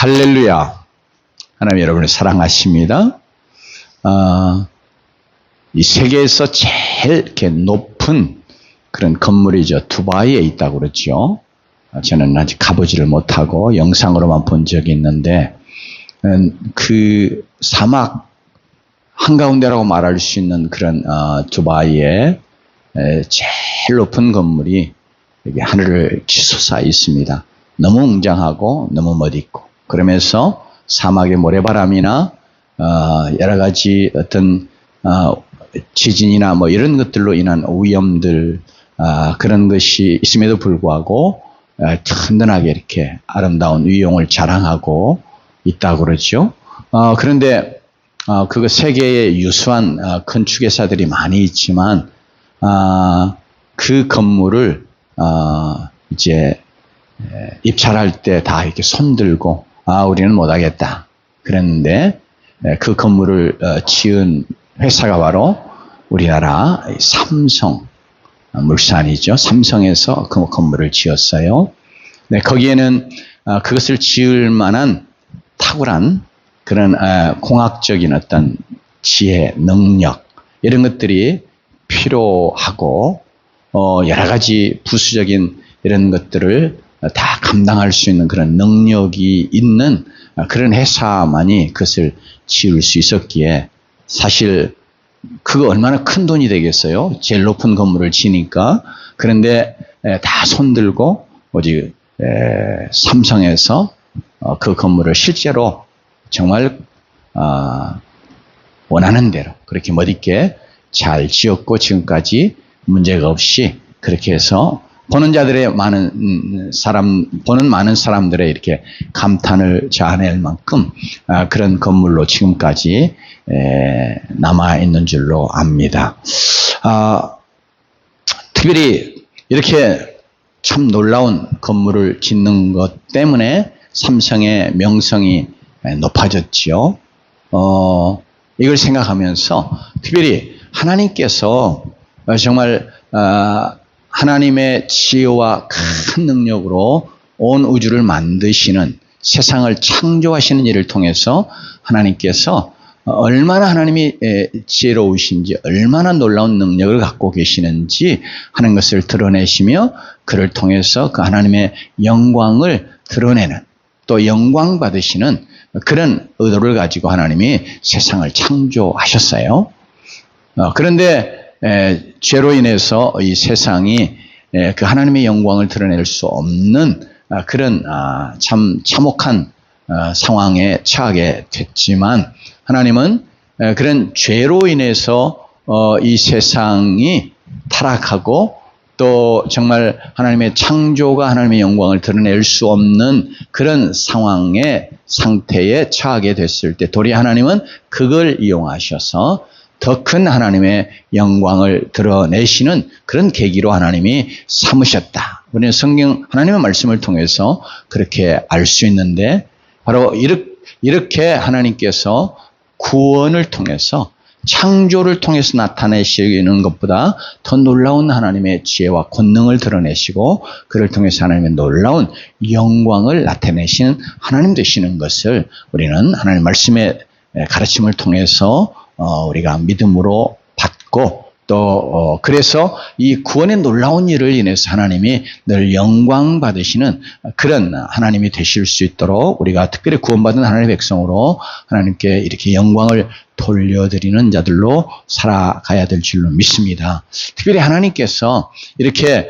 할렐루야. 하나님 여러분을 사랑하십니다. 이 세계에서 제일 이렇게 높은 그런 건물이죠. 두바이에 있다고 그러죠. 저는 아직 가보지를 못하고 영상으로만 본 적이 있는데, 그 사막 한가운데라고 말할 수 있는 그런 두바이에 제일 높은 건물이 여기 하늘을 치솟아 있습니다. 너무 웅장하고 너무 멋있고, 그러면서 사막의 모래바람이나 여러 가지 어떤 지진이나 뭐 이런 것들로 인한 위험들, 그런 것이 있음에도 불구하고 튼튼하게 이렇게 아름다운 위용을 자랑하고 있다고 그러죠. 그런데 그거 세계에 유수한 건축회사들이 많이 있지만 그 건물을 이제 입찰할 때 다 이렇게 손들고 우리는 못하겠다 그랬는데, 그 건물을 지은 회사가 바로 우리나라 삼성 물산이죠. 삼성에서 그 건물을 지었어요. 네, 거기에는 그것을 지을 만한 탁월한 그런 공학적인 어떤 지혜, 능력, 이런 것들이 필요하고, 여러 가지 부수적인 이런 것들을 다 감당할 수 있는 그런 능력이 있는 그런 회사만이 그것을 지을 수 있었기에, 사실 그거 얼마나 큰 돈이 되겠어요? 제일 높은 건물을 지니까. 그런데 다 손들고 오직 삼성에서 그 건물을 실제로 정말 원하는 대로 그렇게 멋있게 잘 지었고, 지금까지 문제가 없이 그렇게 해서 보는 많은 사람들의 이렇게 감탄을 자아낼 만큼 그런 건물로 지금까지 남아 있는 줄로 압니다. 특별히 이렇게 참 놀라운 건물을 짓는 것 때문에 삼성의 명성이 높아졌지요. 이걸 생각하면서 특별히 하나님께서 정말 하나님의 지혜와 큰 능력으로 온 우주를 만드시는, 세상을 창조하시는 일을 통해서 하나님께서 얼마나 하나님이 지혜로우신지, 얼마나 놀라운 능력을 갖고 계시는지 하는 것을 드러내시며, 그를 통해서 그 하나님의 영광을 드러내는, 또 영광 받으시는 그런 의도를 가지고 하나님이 세상을 창조하셨어요. 그런데 죄로 인해서 이 세상이 그 하나님의 영광을 드러낼 수 없는 그런 참 참혹한 상황에 처하게 됐지만, 하나님은 그런 죄로 인해서 이 세상이 타락하고, 또 정말 하나님의 창조가 하나님의 영광을 드러낼 수 없는 그런 상태에 처하게 됐을 때, 도리어 하나님은 그걸 이용하셔서 더 큰 하나님의 영광을 드러내시는 그런 계기로 하나님이 삼으셨다. 우리는 성경 하나님의 말씀을 통해서 그렇게 알 수 있는데, 바로 이렇게 하나님께서 구원을 통해서, 창조를 통해서 나타내시는 것보다 더 놀라운 하나님의 지혜와 권능을 드러내시고, 그를 통해서 하나님의 놀라운 영광을 나타내시는 하나님 되시는 것을 우리는 하나님의 말씀의 가르침을 통해서 우리가 믿음으로 받고, 또 그래서 이 구원의 놀라운 일을 인해서 하나님이 늘 영광 받으시는 그런 하나님이 되실 수 있도록 우리가 특별히 구원받은 하나님의 백성으로 하나님께 이렇게 영광을 돌려드리는 자들로 살아가야 될 줄로 믿습니다. 특별히 하나님께서 이렇게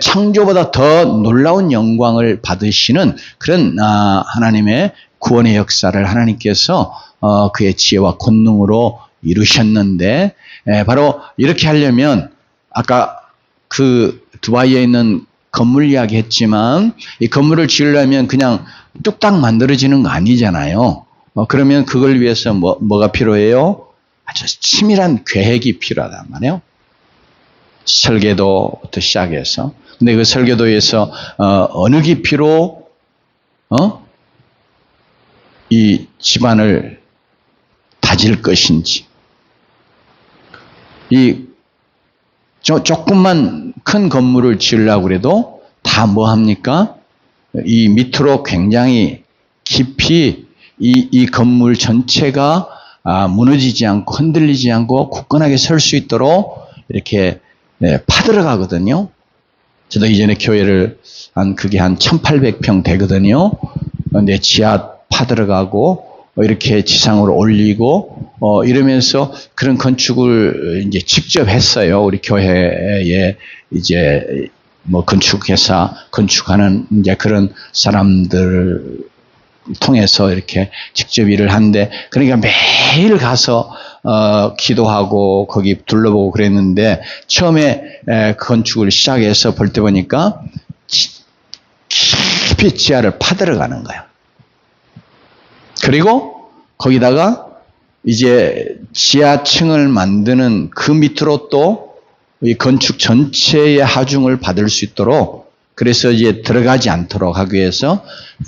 창조보다 더 놀라운 영광을 받으시는 그런 하나님의 구원의 역사를 하나님께서 그의 지혜와 권능으로 이루셨는데, 바로 이렇게 하려면, 아까 그 두바이에 있는 건물 이야기 했지만, 이 건물을 지으려면 그냥 뚝딱 만들어지는 거 아니잖아요. 그러면 그걸 위해서 뭐가 필요해요? 아주 치밀한 계획이 필요하단 말이에요. 설계도부터 시작해서. 근데 그 설계도에서 어느 깊이로 이 집안을 다질 것인지, 이 조금만 큰 건물을 지으려고 해도 다 뭐 합니까? 이 밑으로 굉장히 깊이 이 건물 전체가 무너지지 않고 흔들리지 않고 굳건하게 설 수 있도록 이렇게 파들어가거든요. 저도 이전에 교회를 그게 한 1800평 되거든요. 근데 지하 파들어가고 이렇게 지상으로 올리고 이러면서 그런 건축을 이제 직접 했어요. 우리 교회에 이제 뭐 건축회사 건축하는 이제 그런 사람들 통해서 이렇게 직접 일을 하는데, 그러니까 매일 가서 기도하고 거기 둘러보고 그랬는데, 처음에 건축을 시작해서 볼 때 보니까 깊이 지하를 파들어가는 거예요. 그리고 거기다가 이제 지하층을 만드는 그 밑으로 또 이 건축 전체의 하중을 받을 수 있도록, 그래서 이제 들어가지 않도록 하기 위해서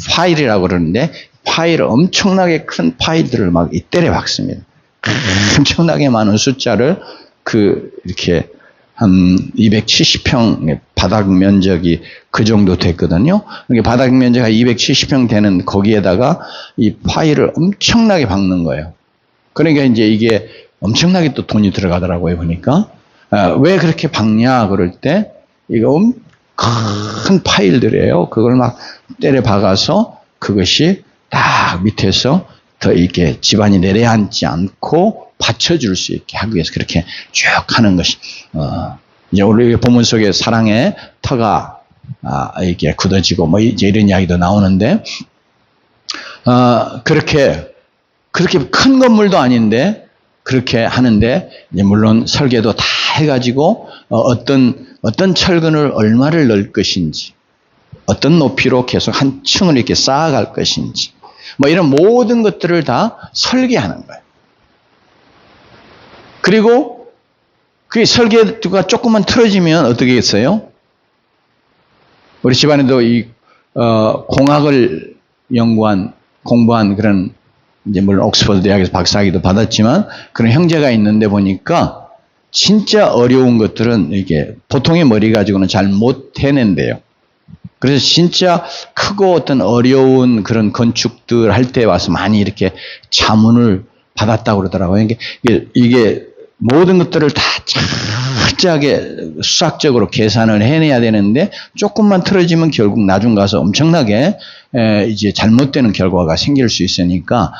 파일이라고 그러는데, 파일을 엄청나게 큰 파일들을 막 때려 박습니다. 엄청나게 많은 숫자를 이렇게 한 270평 바닥 면적이 그 정도 됐거든요. 그러니까 바닥 면적이 270평 되는 거기에다가 이 파일을 엄청나게 박는 거예요. 그러니까 이제 이게 엄청나게 또 돈이 들어가더라고요, 보니까. 왜 그렇게 박냐 그럴 때, 이거 큰 파일들이에요. 그걸 막 때려 박아서 그것이 딱 밑에서 더 이렇게 집안이 내려앉지 않고 받쳐줄 수 있게 하기 위해서 그렇게 쭉 하는 것이, 이제 우리 본문 속에 사랑의 터가 이게 굳어지고 뭐 이제 이런 이야기도 나오는데, 그렇게 큰 건물도 아닌데 그렇게 하는데, 이제 물론 설계도 다 해가지고 어떤 철근을 얼마를 넣을 것인지, 어떤 높이로 계속 한 층을 이렇게 쌓아갈 것인지, 뭐 이런 모든 것들을 다 설계하는 거예요. 그리고 그 설계가 조금만 틀어지면 어떻게 했어요? 우리 집안에도 공학을 공부한 그런, 이제 물론 옥스퍼드 대학에서 박사학위도 받았지만 그런 형제가 있는데 보니까 진짜 어려운 것들은 이게 보통의 머리 가지고는 잘 못 해낸대요. 그래서 진짜 크고 어떤 어려운 그런 건축들 할 때 와서 많이 이렇게 자문을 받았다고 그러더라고요. 이게 모든 것들을 다 철저하게 수학적으로 계산을 해내야 되는데, 조금만 틀어지면 결국 나중 가서 엄청나게 이제 잘못되는 결과가 생길 수 있으니까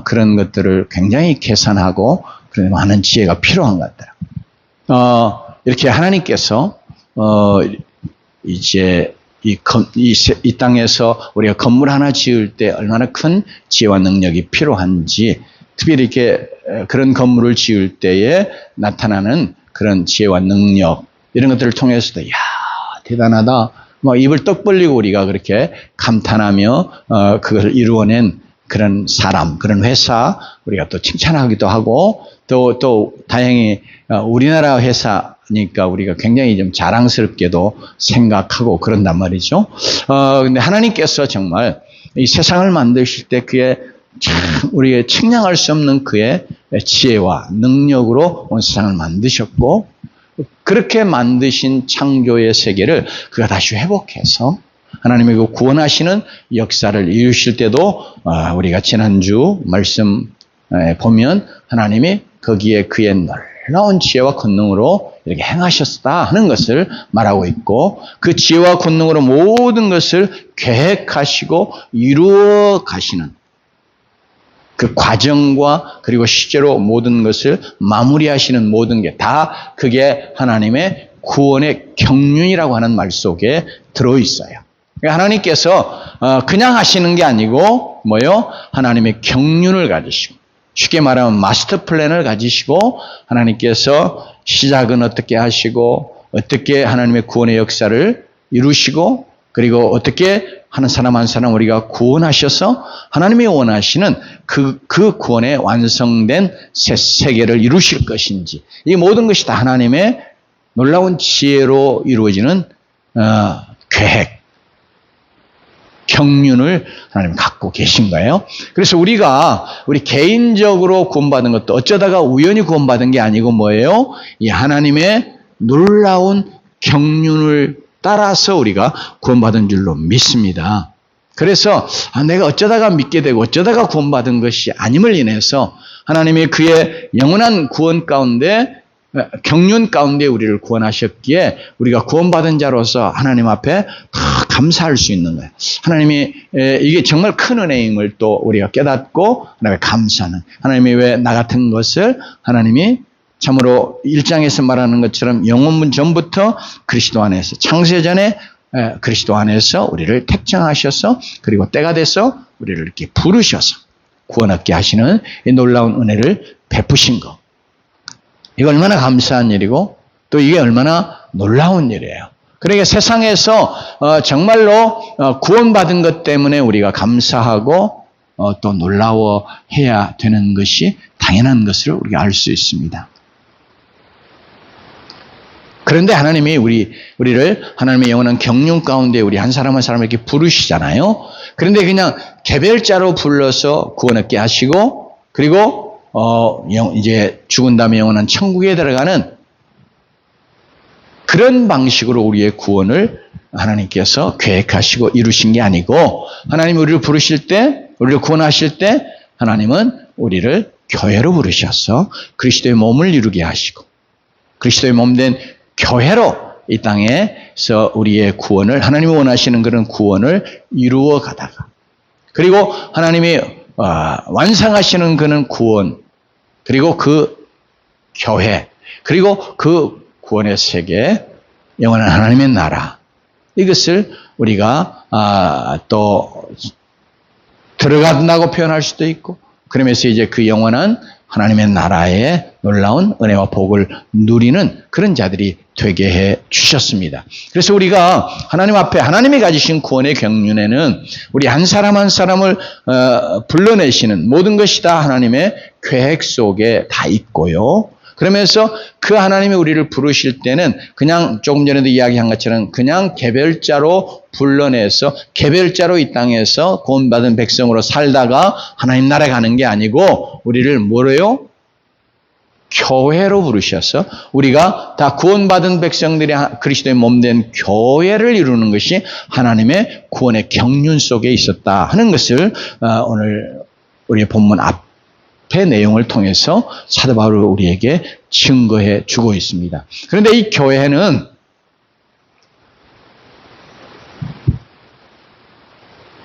그런 것들을 굉장히 계산하고 그런 많은 지혜가 필요한 것 같더라고요. 이렇게 하나님께서 이제 이 땅에서 우리가 건물 하나 지을 때 얼마나 큰 지혜와 능력이 필요한지, 특별히 이렇게 그런 건물을 지을 때에 나타나는 그런 지혜와 능력, 이런 것들을 통해서도, 이야, 대단하다, 뭐 입을 떡 벌리고 우리가 그렇게 감탄하며 그것을 이루어낸 그런 사람, 그런 회사 우리가 또 칭찬하기도 하고, 또 다행히 우리나라 회사니까 우리가 굉장히 좀 자랑스럽게도 생각하고 그런단 말이죠. 근데 하나님께서 정말 이 세상을 만드실 때 그의 참 우리의 측량할 수 없는 그의 지혜와 능력으로 온 세상을 만드셨고, 그렇게 만드신 창조의 세계를 그가 다시 회복해서 하나님의 그 구원하시는 역사를 이루실 때도, 우리가 지난주 말씀 보면 하나님이 거기에 그의 놀라운 지혜와 권능으로 이렇게 행하셨다 하는 것을 말하고 있고, 그 지혜와 권능으로 모든 것을 계획하시고 이루어 가시는 그 과정과, 그리고 실제로 모든 것을 마무리하시는 모든 게 다 그게 하나님의 구원의 경륜이라고 하는 말 속에 들어있어요. 하나님께서 그냥 하시는 게 아니고 뭐요? 하나님의 경륜을 가지시고, 쉽게 말하면 마스터 플랜을 가지시고, 하나님께서 시작은 어떻게 하시고 어떻게 하나님의 구원의 역사를 이루시고, 그리고 어떻게 하는 사람 한 사람 우리가 구원하셔서 하나님이 원하시는 그 구원의 완성된 새 세계를 이루실 것인지, 이 모든 것이 다 하나님의 놀라운 지혜로 이루어지는 계획, 경륜을 하나님 갖고 계신 거예요. 그래서 우리 개인적으로 구원받은 것도 어쩌다가 우연히 구원받은 게 아니고 뭐예요? 이 하나님의 놀라운 경륜을 따라서 우리가 구원받은 줄로 믿습니다. 그래서 내가 어쩌다가 믿게 되고 어쩌다가 구원받은 것이 아님을 인해서 하나님이 그의 영원한 구원 가운데, 경륜 가운데 우리를 구원하셨기에 우리가 구원받은 자로서 하나님 앞에 다 감사할 수 있는 거예요. 하나님이 이게 정말 큰 은혜임을 또 우리가 깨닫고 하나님의 감사는, 하나님이 왜 나 같은 것을 하나님이 참으로 1장에서 말하는 것처럼 영원 전부터 그리스도 안에서, 창세전에 그리스도 안에서 우리를 택정하셔서, 그리고 때가 돼서 우리를 이렇게 부르셔서 구원 얻게 하시는 이 놀라운 은혜를 베푸신 것. 이거 얼마나 감사한 일이고 또 이게 얼마나 놀라운 일이에요. 그러니까 세상에서 정말로 구원받은 것 때문에 우리가 감사하고 또 놀라워해야 되는 것이 당연한 것을 우리가 알 수 있습니다. 그런데 하나님이 우리를 하나님의 영원한 경륜 가운데 우리 한 사람 한 사람에게 부르시잖아요. 그런데 그냥 개별자로 불러서 구원 얻게 하시고, 그리고 이제 죽은 다음에 영원한 천국에 들어가는 그런 방식으로 우리의 구원을 하나님께서 계획하시고 이루신 게 아니고, 하나님이 우리를 부르실 때, 우리를 구원하실 때 하나님은 우리를 교회로 부르셔서 그리스도의 몸을 이루게 하시고, 그리스도의 몸된 교회로 이 땅에서 우리의 구원을, 하나님이 원하시는 그런 구원을 이루어 가다가, 그리고 하나님이 완성하시는 그런 구원, 그리고 그 교회, 그리고 그 구원의 세계, 영원한 하나님의 나라, 이것을 우리가 또 들어간다고 표현할 수도 있고, 그러면서 이제 그 영원한 하나님의 나라의 놀라운 은혜와 복을 누리는 그런 자들이 되게 해 주셨습니다. 그래서 우리가 하나님 앞에, 하나님이 가지신 구원의 경륜에는 우리 한 사람 한 사람을 불러내시는 모든 것이 다 하나님의 계획 속에 다 있고요. 그러면서 그 하나님이 우리를 부르실 때는 그냥 조금 전에도 이야기한 것처럼 그냥 개별자로 불러내서 개별자로 이 땅에서 구원받은 백성으로 살다가 하나님 나라에 가는 게 아니고, 우리를 뭐래요? 교회로 부르셔서 우리가 다 구원받은 백성들이 그리스도의 몸된 교회를 이루는 것이 하나님의 구원의 경륜 속에 있었다 하는 것을 오늘 우리의 본문 앞의 내용을 통해서 사도 바울이 우리에게 증거해 주고 있습니다. 그런데 이 교회는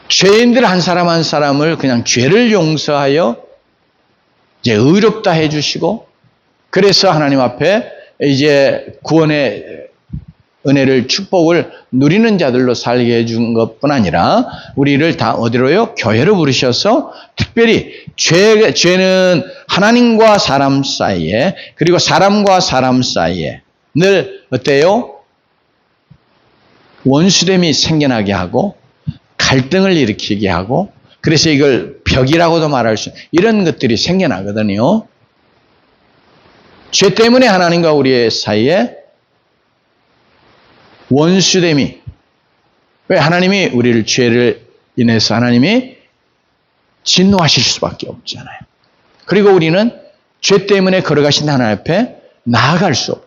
죄인들 한 사람 한 사람을 그냥 죄를 용서하여 이제 의롭다 해주시고, 그래서 하나님 앞에 이제 구원의 은혜를, 축복을 누리는 자들로 살게 해준 것뿐 아니라 우리를 다 어디로요? 교회로 부르셔서 특별히 죄는 하나님과 사람 사이에, 그리고 사람과 사람 사이에 늘 어때요? 원수됨이 생겨나게 하고 갈등을 일으키게 하고, 그래서 이걸 벽이라고도 말할 수 있는 이런 것들이 생겨나거든요. 죄 때문에 하나님과 우리의 사이에 원수됨이, 왜 하나님이 우리를 죄를 인해서 하나님이 진노하실 수밖에 없잖아요. 그리고 우리는 죄 때문에 걸어가신 하나님 앞에 나아갈 수 없고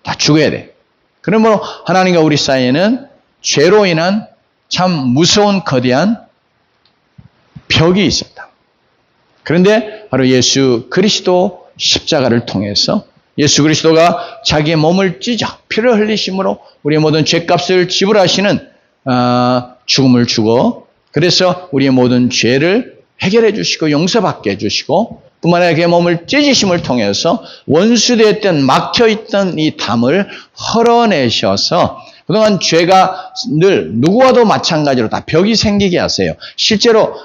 다 죽어야 돼. 그러므로 하나님과 우리 사이에는 죄로 인한 참 무서운 거대한 벽이 있었다. 그런데 바로 예수 그리스도 십자가를 통해서 예수 그리스도가 자기의 몸을 찢어 피를 흘리심으로 우리의 모든 죄값을 지불하시는 죽음을 주고, 그래서 우리의 모든 죄를 해결해 주시고 용서받게 해주시고, 뿐만 아니라 그의 몸을 찢으심을 통해서 원수되었던 막혀있던 이 담을 헐어내셔서 그동안 죄가 늘 누구와도 마찬가지로 다 벽이 생기게 하세요. 실제로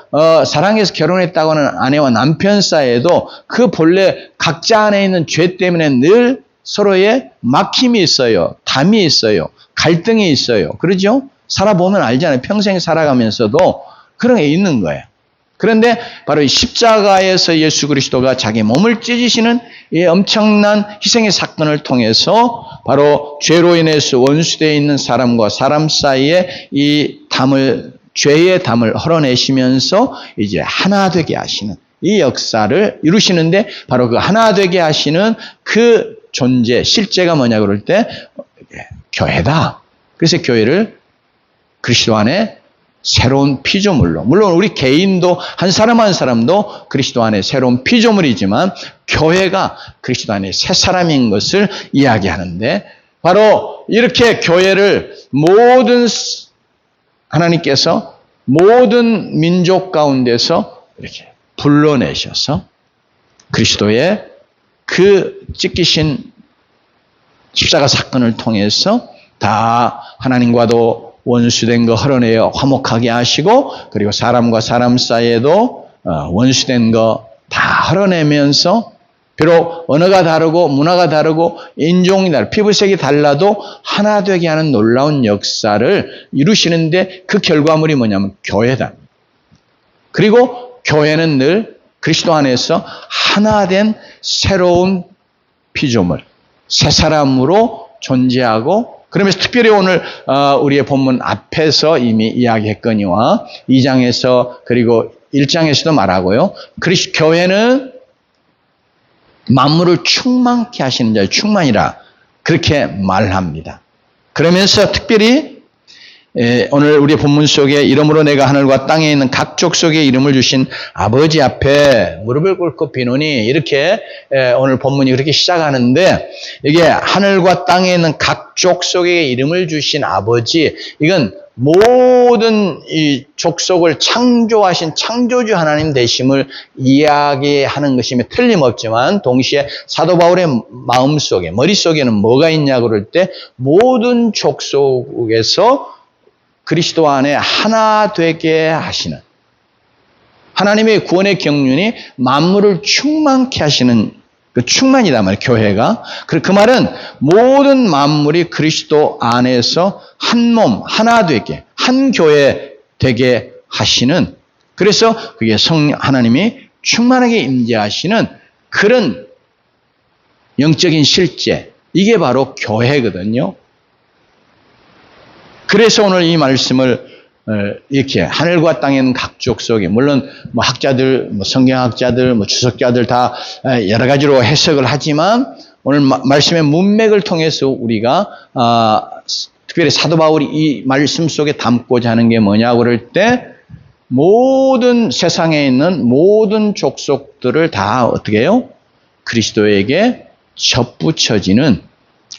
사랑해서 결혼했다고 하는 아내와 남편 사이에도 그 본래 각자 안에 있는 죄 때문에 늘 서로의 막힘이 있어요. 담이 있어요. 갈등이 있어요. 그러죠? 살아보면 알잖아요. 평생 살아가면서도 그런 게 있는 거예요. 그런데 바로 이 십자가에서 예수 그리스도가 자기 몸을 찢으시는 이 엄청난 희생의 사건을 통해서 바로 죄로 인해서 원수되어 있는 사람과 사람 사이에 이 담을, 죄의 담을 헐어내시면서 이제 하나 되게 하시는 이 역사를 이루시는데, 바로 그 하나 되게 하시는 그 존재, 실제가 뭐냐 그럴 때 교회다. 그래서 교회를 그리스도 안에 새로운 피조물로, 물론 우리 개인도 한 사람 한 사람도 그리스도 안에 새로운 피조물이지만 교회가 그리스도 안에 새 사람인 것을 이야기하는데, 바로 이렇게 교회를 하나님께서 모든 민족 가운데서 이렇게 불러내셔서 그리스도의 그 찢기신 십자가 사건을 통해서 다 하나님과도 원수된 거 헐어내어 화목하게 하시고, 그리고 사람과 사람 사이에도 원수된 거 다 헐어내면서, 비록 언어가 다르고 문화가 다르고 인종이 다르고 피부색이 달라도 하나 되게 하는 놀라운 역사를 이루시는데, 그 결과물이 뭐냐면 교회다. 그리고 교회는 늘 그리스도 안에서 하나 된 새로운 피조물, 새 사람으로 존재하고, 그러면서 특별히 오늘 우리의 본문 앞에서 이미 이야기했거니와 2장에서 그리고 1장에서도 말하고요. 교회는 만물을 충만케 하시는 자의 충만이라 그렇게 말합니다. 그러면서 특별히 오늘 우리의 본문 속에 이름으로 내가 하늘과 땅에 있는 각 족속에 이름을 주신 아버지 앞에 무릎을 꿇고 비노니, 이렇게 오늘 본문이 그렇게 시작하는데, 이게 하늘과 땅에 있는 각 족속에 이름을 주신 아버지, 이건 모든 이 족속을 창조하신 창조주 하나님 되심을 이야기하는 것이며 틀림없지만, 동시에 사도 바울의 마음속에, 머릿속에는 뭐가 있냐 그럴 때, 모든 족속에서 그리스도 안에 하나 되게 하시는 하나님의 구원의 경륜이 만물을 충만케 하시는 그 충만이다 말이에요, 교회가. 그 말은 모든 만물이 그리스도 안에서 한 몸, 하나 되게, 한 교회 되게 하시는, 그래서 그게 하나님이 충만하게 임재하시는 그런 영적인 실제, 이게 바로 교회거든요. 그래서 오늘 이 말씀을 이렇게 하늘과 땅에 있는 각 족속에, 물론 뭐 학자들, 뭐 성경학자들, 뭐 주석자들 다 여러 가지로 해석을 하지만, 오늘 말씀의 문맥을 통해서 우리가 특별히 사도 바울이 이 말씀 속에 담고자 하는 게 뭐냐고 그럴 때, 모든 세상에 있는 모든 족속들을 다 어떻게 해요? 그리스도에게 접붙여지는,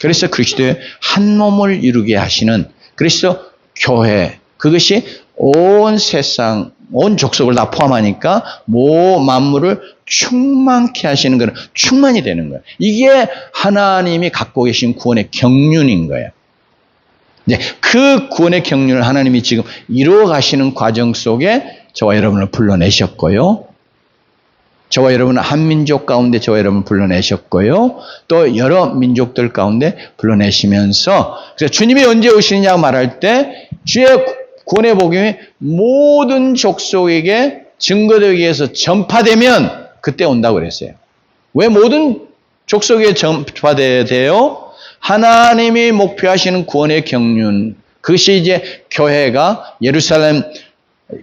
그래서 그리스도의 한 몸을 이루게 하시는 그리스도 교회, 그것이 온 세상, 온 족속을 다 포함하니까 만물을 충만케 하시는 거는 충만이 되는 거예요. 이게 하나님이 갖고 계신 구원의 경륜인 거예요. 이제 그 구원의 경륜을 하나님이 지금 이루어 가시는 과정 속에 저와 여러분을 불러내셨고요. 저와 여러분은 한 민족 가운데 저와 여러분을 불러내셨고요. 또 여러 민족들 가운데 불러내시면서, 그래서 주님이 언제 오시느냐고 말할 때, 주의 구원의 복음이 모든 족속에게 증거되기 위해서 전파되면 그때 온다고 그랬어요. 왜 모든 족속에 전파돼야 돼요? 하나님이 목표하시는 구원의 경륜, 그것이 이제 교회가 예루살렘,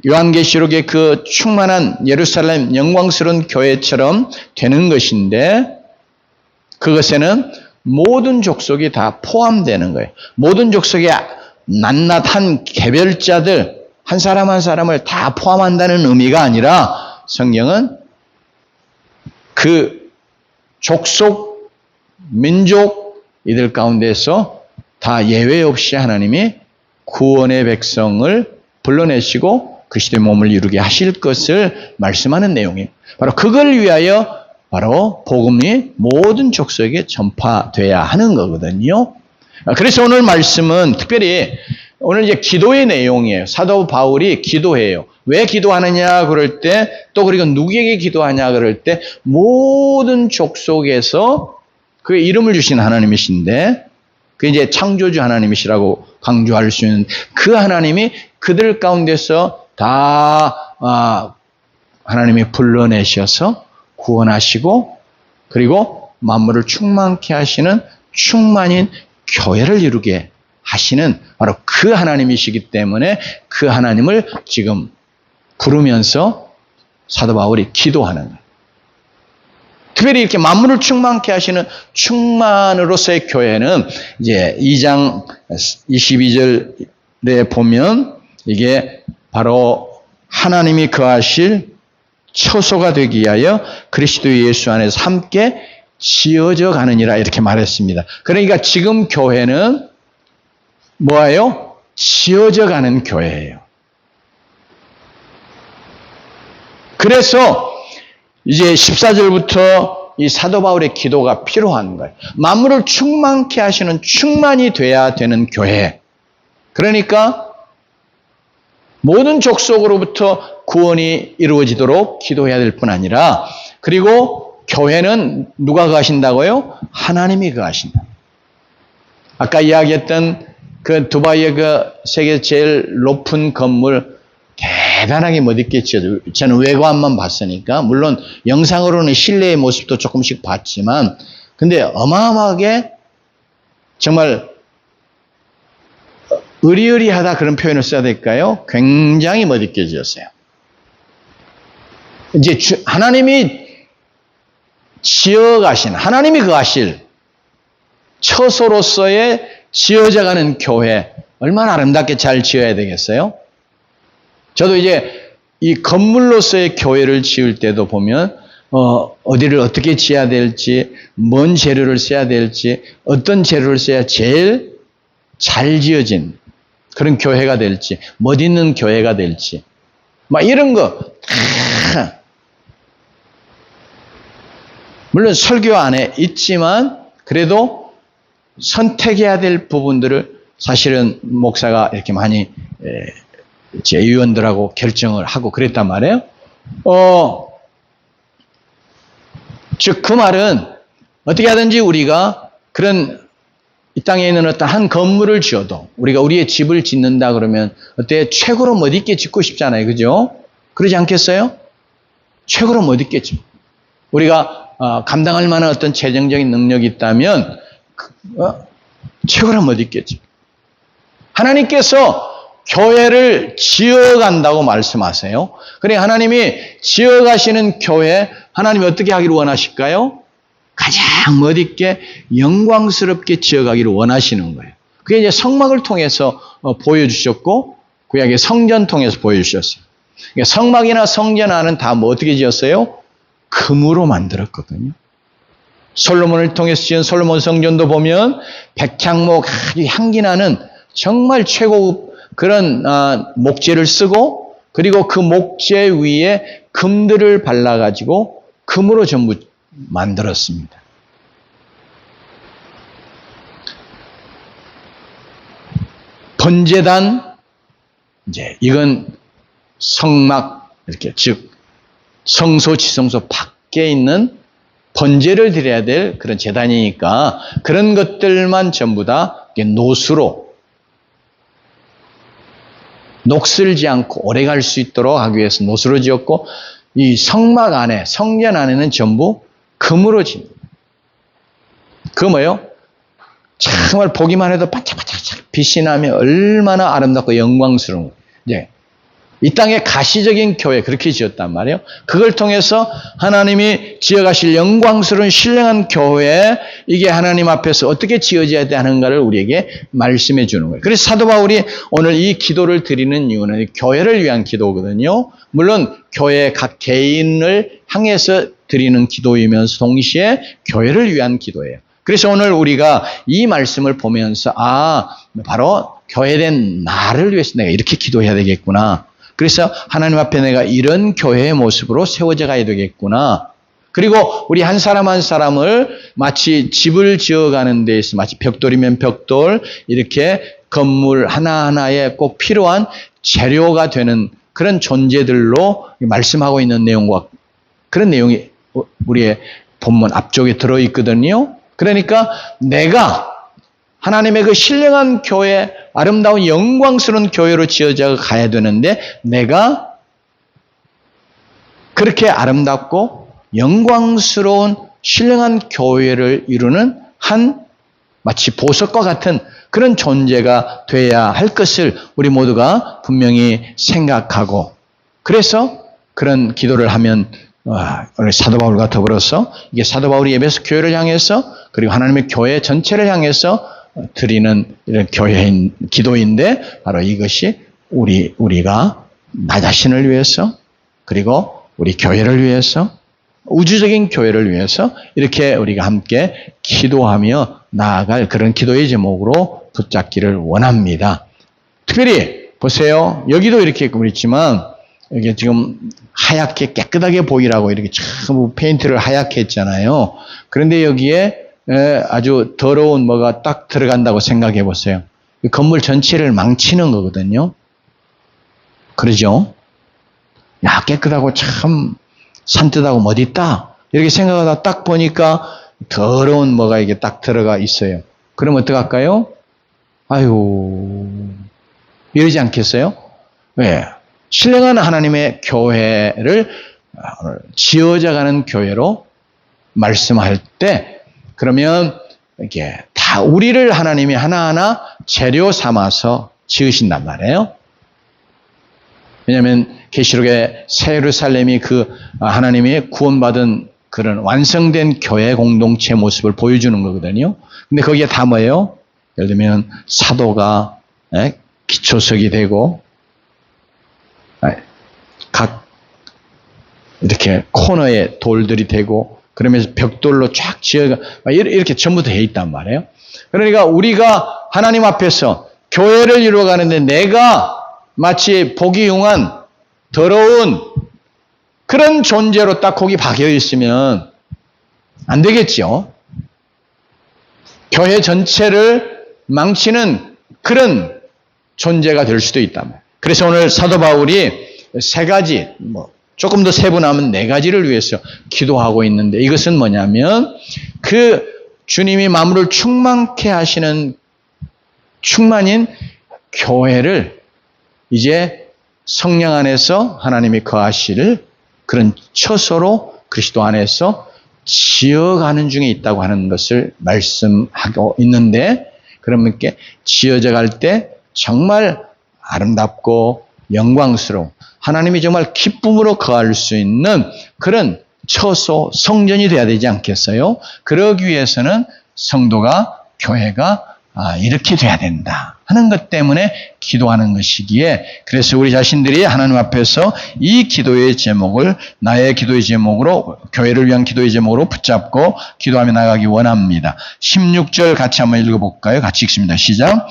요한계시록의 그 충만한 예루살렘 영광스러운 교회처럼 되는 것인데, 그것에는 모든 족속이 다 포함되는 거예요. 모든 족속의 낱낱한 개별자들, 한 사람 한 사람을 다 포함한다는 의미가 아니라, 성경은 그 족속, 민족, 이들 가운데서 다 예외 없이 하나님이 구원의 백성을 불러내시고 그리스도의 몸을 이루게 하실 것을 말씀하는 내용이에요. 바로 그걸 위하여 바로 복음이 모든 족속에 전파돼야 하는 거거든요. 그래서 오늘 말씀은 특별히 오늘 이제 기도의 내용이에요. 사도 바울이 기도해요. 왜 기도하느냐 그럴 때, 또 그리고 누구에게 기도하냐 그럴 때, 모든 족속에서 그 이름을 주신 하나님이신데, 그 이제 창조주 하나님이시라고 강조할 수 있는 그 하나님이 그들 가운데서 다 하나님이 불러내셔서 구원하시고, 그리고 만물을 충만케 하시는 충만인 교회를 이루게 하시는 바로 그 하나님이시기 때문에, 그 하나님을 지금 부르면서 사도 바울이 기도하는 거예요. 특별히 이렇게 만물을 충만케 하시는 충만으로서의 교회는 이제 2장 22절에 보면 이게 바로 하나님이 거하실 처소가 되기 위하여 그리스도 예수 안에서 함께 지어져 가느니라 이렇게 말했습니다. 그러니까 지금 교회는 뭐예요? 지어져 가는 교회예요. 그래서 이제 14절부터 이 사도 바울의 기도가 필요한 거예요. 만물을 충만케 하시는 충만이 돼야 되는 교회. 그러니까 모든 족속으로부터 구원이 이루어지도록 기도해야 될 뿐 아니라, 그리고 교회는 누가 거하신다고요? 하나님이 거하신다. 아까 이야기했던 그 두바이의 그 세계 제일 높은 건물 대단하게 멋있게 지어져. 저는 외관만 봤으니까, 물론 영상으로는 실내의 모습도 조금씩 봤지만, 근데 어마어마하게 정말 으리으리하다 그런 표현을 써야 될까요? 굉장히 멋있게 지었어요. 이제 하나님이 지어가신, 하나님이 거하실 처소로서의 지어져가는 교회, 얼마나 아름답게 잘 지어야 되겠어요? 저도 이제 이 건물로서의 교회를 지을 때도 보면 어디를 어떻게 지어야 될지, 뭔 재료를 써야 될지, 어떤 재료를 써야 제일 잘 지어진 그런 교회가 될지, 멋있는 교회가 될지, 막 이런 거 다 물론 설교 안에 있지만 그래도 선택해야 될 부분들을 사실은 목사가 이렇게 많이 제 위원들하고 결정을 하고 그랬단 말이에요. 즉 그 말은 어떻게 하든지 우리가 그런 이 땅에 있는 어떤 한 건물을 지어도, 우리가 우리의 집을 짓는다 그러면 어때? 최고로 멋있게 짓고 싶잖아요. 그죠? 그러지 않겠어요? 최고로 멋있게 짓고. 우리가 감당할 만한 어떤 재정적인 능력이 있다면 최고로 멋있게 짓고. 하나님께서 교회를 지어간다고 말씀하세요. 그러니까 하나님이 지어가시는 교회, 하나님이 어떻게 하기를 원하실까요? 가장 멋있게 영광스럽게 지어가기를 원하시는 거예요. 그게 이제 성막을 통해서 보여주셨고, 구약의 성전 통해서 보여주셨어요. 그러니까 성막이나 성전 안은 다 뭐 어떻게 지었어요? 금으로 만들었거든요. 솔로몬을 통해서 지은 솔로몬 성전도 보면 백향목 아주 향기나는 정말 최고급 그런 목재를 쓰고, 그리고 그 목재 위에 금들을 발라가지고 금으로 전부 만들었습니다. 번제단, 이제 이건 성막, 이렇게 즉 성소 지성소 밖에 있는 번제를 드려야 될 그런 제단이니까 그런 것들만 전부 다 노수로 녹슬지 않고 오래 갈 수 있도록 하기 위해서 노수로 지었고, 이 성막 안에, 성전 안에는 전부 금으로 지은. 그 뭐예요? 정말 보기만 해도 반짝반짝 빛이 나면 얼마나 아름답고 영광스러운 거예요. 이제 이 땅의 가시적인 교회, 그렇게 지었단 말이에요. 그걸 통해서 하나님이 지어가실 영광스러운 신령한 교회, 이게 하나님 앞에서 어떻게 지어져야 하는가를 우리에게 말씀해 주는 거예요. 그래서 사도 바울이 오늘 이 기도를 드리는 이유는 교회를 위한 기도거든요. 물론 교회 각 개인을 향해서 드리는 기도이면서 동시에 교회를 위한 기도예요. 그래서 오늘 우리가 이 말씀을 보면서 바로 교회된 나를 위해서 내가 이렇게 기도해야 되겠구나. 그래서 하나님 앞에 내가 이런 교회의 모습으로 세워져 가야 되겠구나. 그리고 우리 한 사람 한 사람을 마치 집을 지어가는 데 있어 마치 벽돌이면 벽돌, 이렇게 건물 하나하나에 꼭 필요한 재료가 되는 그런 존재들로 말씀하고 있는 내용과 그런 내용이 우리의 본문 앞쪽에 들어있거든요. 그러니까 내가 하나님의 그 신령한 교회, 아름다운 영광스러운 교회로 지어져 가야 되는데, 내가 그렇게 아름답고 영광스러운 신령한 교회를 이루는 한 마치 보석과 같은 그런 존재가 돼야 할 것을 우리 모두가 분명히 생각하고, 그래서 그런 기도를 하면 우리 사도 바울과 더불어서 이게 사도 바울이 에베소 교회를 향해서, 그리고 하나님의 교회 전체를 향해서 드리는 이런 교회인 기도인데, 바로 이것이 우리가 나 자신을 위해서, 그리고 우리 교회를 위해서, 우주적인 교회를 위해서 이렇게 우리가 함께 기도하며 나아갈 그런 기도의 제목으로 붙잡기를 원합니다. 특별히 보세요. 여기도 이렇게 있지만 이게 지금 하얗게 깨끗하게 보이라고 이렇게 전부 페인트를 하얗게 했잖아요. 그런데 여기에 아주 더러운 뭐가 딱 들어간다고 생각해 보세요. 이 건물 전체를 망치는 거거든요. 그러죠? 야, 깨끗하고 참 산뜻하고 멋있다. 이렇게 생각하다 딱 보니까 더러운 뭐가 이게 딱 들어가 있어요. 그럼 어떡할까요? 아유, 이러지 않겠어요? 왜? 신령한 하나님의 교회를 지어져가는 교회로 말씀할 때, 그러면 이게 다 우리를 하나님이 하나하나 재료 삼아서 지으신단 말이에요. 왜냐하면 계시록의 새 예루살렘이 그 하나님이 구원받은 그런 완성된 교회 공동체 모습을 보여주는 거거든요. 근데 거기에 다 뭐예요? 예를 들면 사도가 기초석이 되고 각 이렇게 코너에 돌들이 되고 그러면서 벽돌로 쫙 지어가 이렇게 전부 다 돼 있단 말이에요. 그러니까 우리가 하나님 앞에서 교회를 이루어가는데 내가 마치 보기 흉한 더러운 그런 존재로 딱 거기 박여 있으면 안 되겠죠. 교회 전체를 망치는 그런 존재가 될 수도 있단 말이에요. 그래서 오늘 사도 바울이 세 가지, 조금 더 세분하면 네 가지를 위해서 기도하고 있는데 이것은 뭐냐면 그 주님이 만물을 충만케 하시는 충만인 교회를 이제 성령 안에서 하나님이 거하시를 그런 처소로 그리스도 안에서 지어가는 중에 있다고 하는 것을 말씀하고 있는데, 그러면 이렇게 지어져 갈 때 정말 아름답고 영광스러운 하나님이 정말 기쁨으로 거할 수 있는 그런 처소, 성전이 돼야 되지 않겠어요? 그러기 위해서는 성도가, 교회가 이렇게 돼야 된다 하는 것 때문에 기도하는 것이기에, 그래서 우리 자신들이 하나님 앞에서 이 기도의 제목을 나의 기도의 제목으로, 교회를 위한 기도의 제목으로 붙잡고 기도하며 나가기 원합니다. 16절 같이 한번 읽어볼까요? 같이 읽습니다. 시작.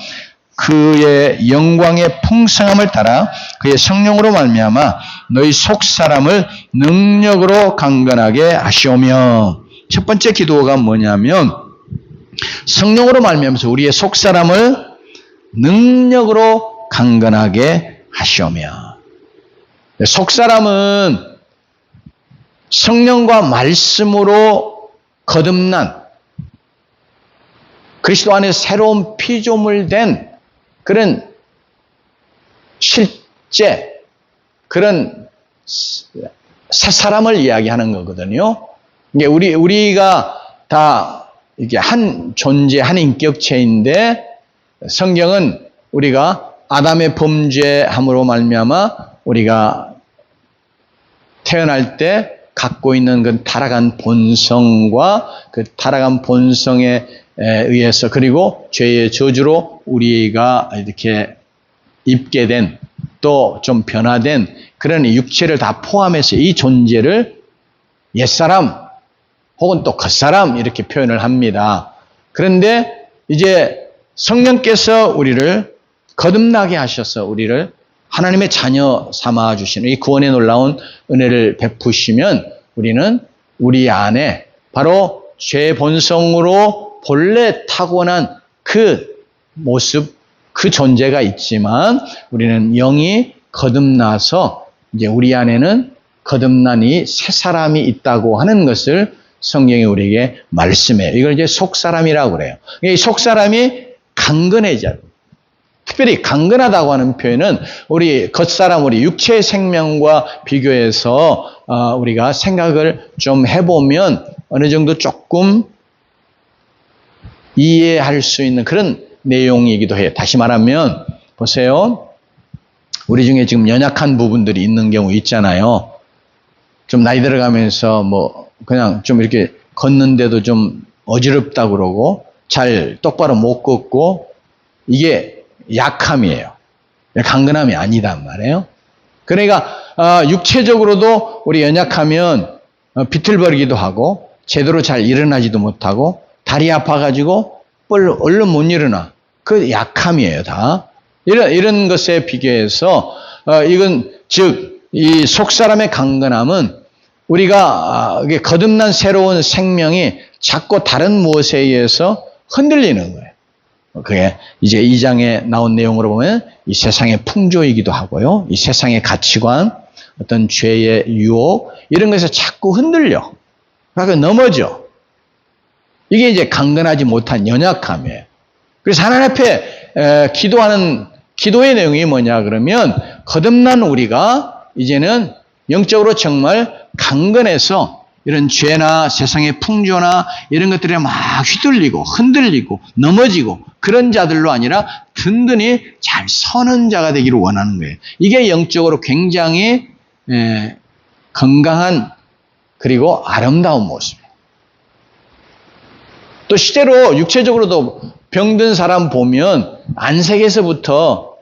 그의 영광의 풍성함을 따라 그의 성령으로 말미암아 너희 속사람을 능력으로 강건하게 하시오며. 첫 번째 기도가 뭐냐면 성령으로 말미암아서 우리의 속사람을 능력으로 강건하게 하시오며. 속사람은 성령과 말씀으로 거듭난 그리스도 안에 새로운 피조물 된 그런 실제 그런 새 사람을 이야기하는 거거든요. 이게 우리가 다 이게 한 존재, 한 인격체인데 성경은 우리가 아담의 범죄함으로 말미암아 우리가 태어날 때 갖고 있는 그 타락한 본성과 그 타락한 본성에 의해서, 그리고 죄의 저주로 우리가 이렇게 입게 된, 또 좀 변화된 그런 육체를 다 포함해서 이 존재를 옛사람 혹은 또 겉사람 이렇게 표현을 합니다. 그런데 이제 성령께서 우리를 거듭나게 하셔서 우리를 하나님의 자녀 삼아 주시는 이 구원의 놀라운 은혜를 베푸시면 우리는 우리 안에 바로 죄의 본성으로 본래 타고난 그 모습, 그 존재가 있지만 우리는 영이 거듭나서 이제 우리 안에는 거듭난 이 새 사람이 있다고 하는 것을 성경이 우리에게 말씀해요. 이걸 이제 속사람이라고 그래요. 이 속사람이 강건해져요. 특별히 강건하다고 하는 표현은 우리 겉사람, 우리 육체의 생명과 비교해서 우리가 생각을 좀 해보면 어느 정도 조금 이해할 수 있는 그런 내용이기도 해요. 다시 말하면 보세요. 우리 중에 지금 연약한 부분들이 있는 경우 있잖아요. 좀 나이 들어가면서 그냥 좀 이렇게 걷는데도 좀 어지럽다 그러고 잘 똑바로 못 걷고, 이게 약함이에요. 강건함이 아니단 말이에요. 그러니까 육체적으로도 우리 연약하면 비틀거리기도 하고 제대로 잘 일어나지도 못하고 다리 아파가지고 얼른 못 일어나. 그 약함이에요, 다. 이런 것에 비교해서 이건 즉 이 속사람의 강건함은 우리가 이게 거듭난 새로운 생명이 자꾸 다른 무엇에 의해서 흔들리는 거예요. 그게 이제 2장에 나온 내용으로 보면 이 세상의 풍조이기도 하고요. 이 세상의 가치관, 어떤 죄의 유혹 이런 것에서 자꾸 흔들려. 그러니까 넘어져. 이게 이제 강건하지 못한 연약함이에요. 그래서 하나님 앞에 기도하는 기도의 내용이 뭐냐 그러면 거듭난 우리가 이제는 영적으로 정말 강건해서 이런 죄나 세상의 풍조나 이런 것들에 막 휘둘리고 흔들리고 넘어지고 그런 자들로 아니라 든든히 잘 서는 자가 되기를 원하는 거예요. 이게 영적으로 굉장히 건강한 그리고 아름다운 모습이에요. 또 실제로 육체적으로도 병든 사람 보면 안색에서부터